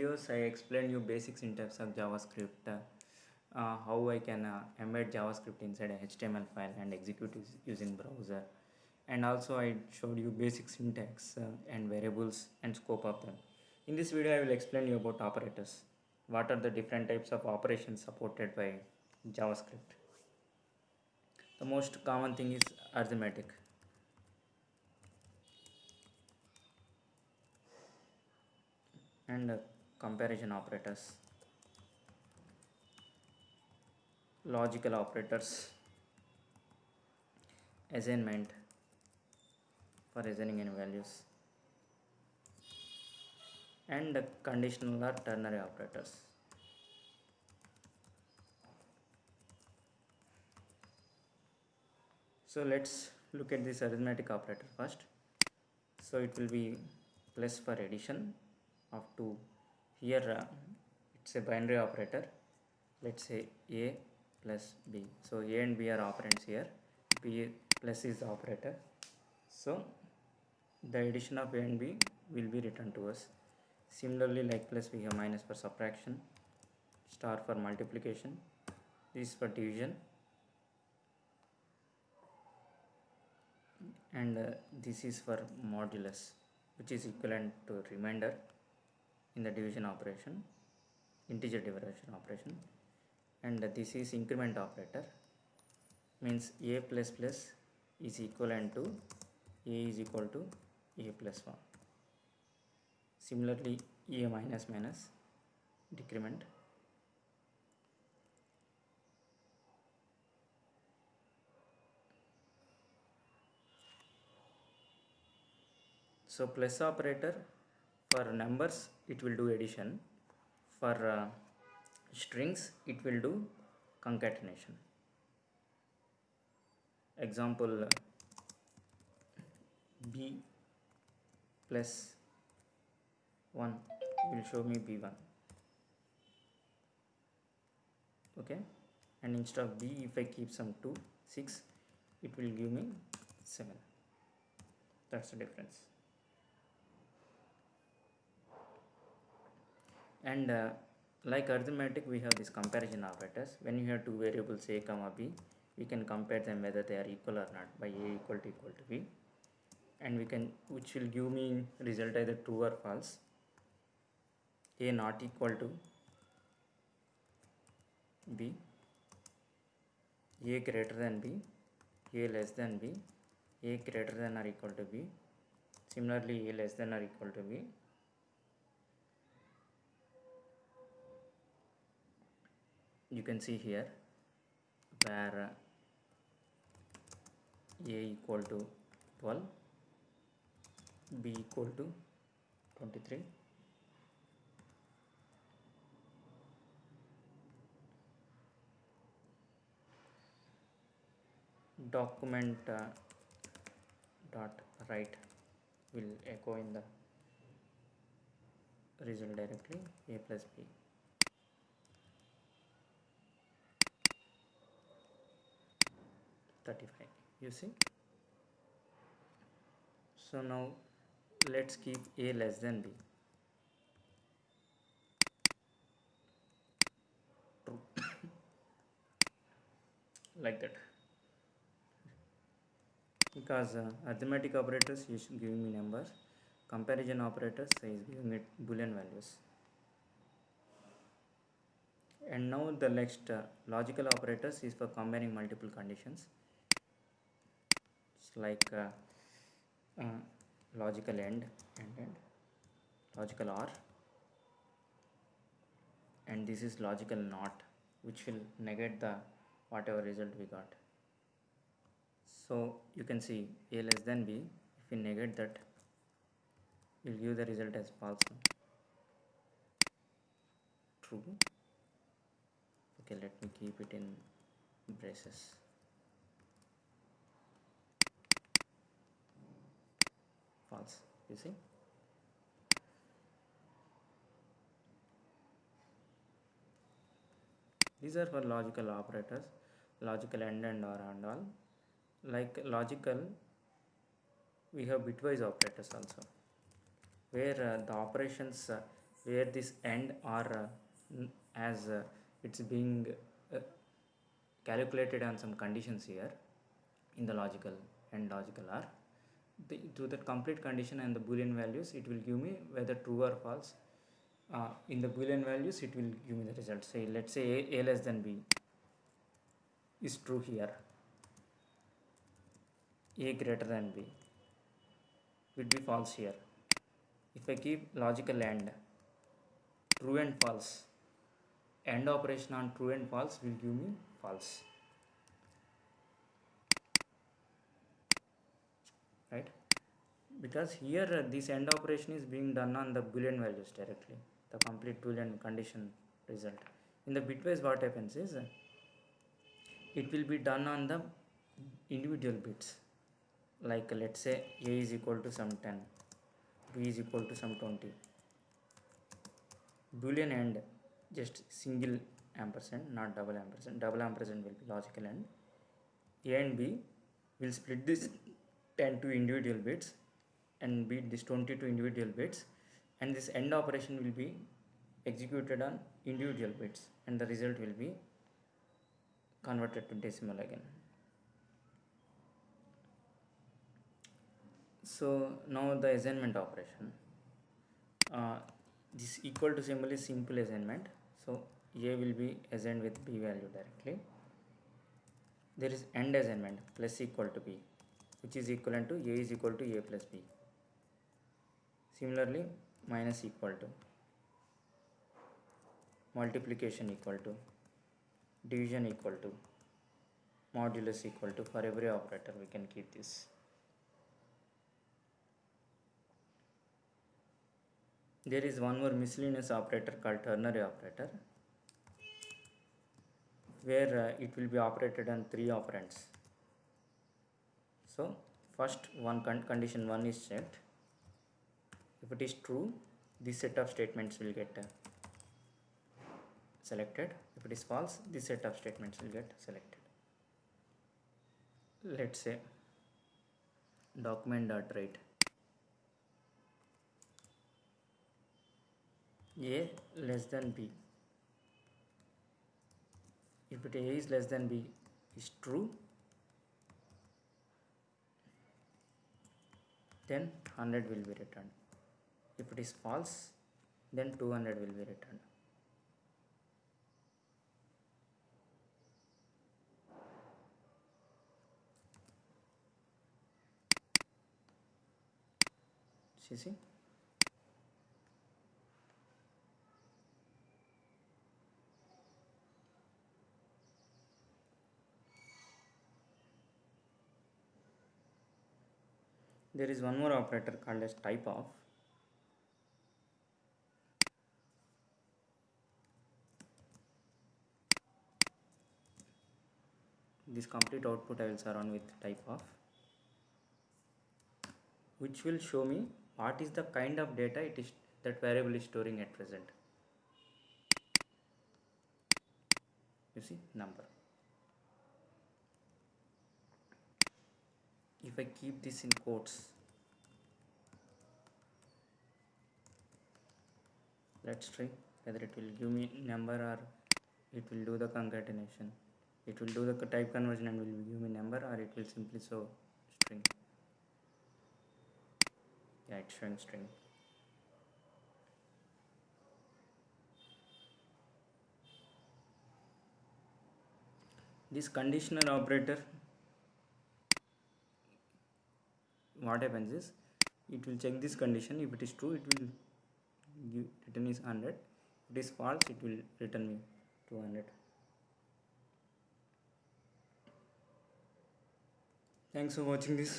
videos, I explained you basic syntax of JavaScript, how I can embed JavaScript inside a HTML file and execute using browser. And also I showed you basic syntax and variables and scope of them. In this video, I will explain you about operators. What are the different types of operations supported by JavaScript? The most common thing is arithmetic. And comparison operators, logical operators, assignment for assigning any values, and conditional or ternary operators. So let's look at this arithmetic operator first. So it will be plus for addition of 2. Here it's a binary operator. Let's say A plus B. So A and B are operands here. B plus is the operator. So the addition of A and B will be returned to us. Similarly, like plus we have minus for subtraction, star for multiplication, this for division, and this is for modulus, which is equivalent to remainder in the division operation, integer division operation. And this is increment operator, means A plus plus is equivalent to A is equal to A plus 1. Similarly, A minus minus, decrement. So plus operator for numbers it will do addition, for strings it will do concatenation. Example, B plus 1 will show me B1. Okay, and instead of B, if I keep some 2, 6, it will give me 7. That's the difference. And like arithmetic, we have this comparison operators. When you have two variables A comma B, we can compare them whether they are equal or not by A equal to B, and we can, which will give me result either true or false. A not equal to B, A greater than B, A less than B, A greater than or equal to B, similarly A less than or equal to B. You can see here where A equal to 12, B equal to 23, document dot write will echo in the result directly A plus B. You see. So now let's keep A less than B. True. Like that. Because arithmetic operators is giving me numbers, comparison operators is giving me boolean values. And now the next logical operators is for comparing multiple conditions. It's like logical end, logical or, and this is logical not, which will negate the whatever result we got. So you can see A less than B, if we negate that, we'll give the result as false. True. Okay, let me keep it in braces. False, you see. These are for logical operators, logical and or and all. Like logical, we have bitwise operators also, where the operations where this AND or as it's being uh, calculated on some conditions here in the logical and logical OR. To that complete condition and the boolean values, it will give me whether true or false. In the boolean values, it will give me the result. Say, let's say a less than b is true here, a greater than b will be false here. If I keep logical AND true and false, AND operation on true and false will give me false, right? Because here this AND operation is being done on the boolean values directly, the complete boolean condition result. In the bitwise, what happens is it will be done on the individual bits, like let's say a is equal to some 10, b is equal to some 20. Boolean AND just single ampersand, not double ampersand. Double ampersand will be logical AND. A and b will split this 10 to individual bits and be this 20 to individual bits, and this AND operation will be executed on individual bits, and the result will be converted to decimal again. So now the assignment operation. This equal to symbol is simple assignment. So a will be assigned with b value directly. There is AND assignment, plus equal to b, which is equivalent to a is equal to a plus b. Similarly, minus equal to, multiplication equal to, division equal to, modulus equal to. For every operator we can keep this. There is one more miscellaneous operator called ternary operator, where it will be operated on 3 operands. So first one condition 1 is checked. If it is true, this set of statements will get selected. If it is false, this set of statements will get selected. Let's say document.write a less than b. If it a is less than b is true, then 100 will be returned. If it is false, then 200 will be returned. See? There is one more operator called as type of. This complete output I will surround with type of, which will show me what is the kind of data it is that variable is storing at present. You see, number. If I keep this in quotes, let's try whether it will give me number or it will do the concatenation. It will do the type conversion and will give me number, or it will simply show string. Yeah, it's showing string. This conditional operator, what happens is it will check this condition. If it is true, it will give return is 100. If it is false, it will return me 200. Thanks for watching this.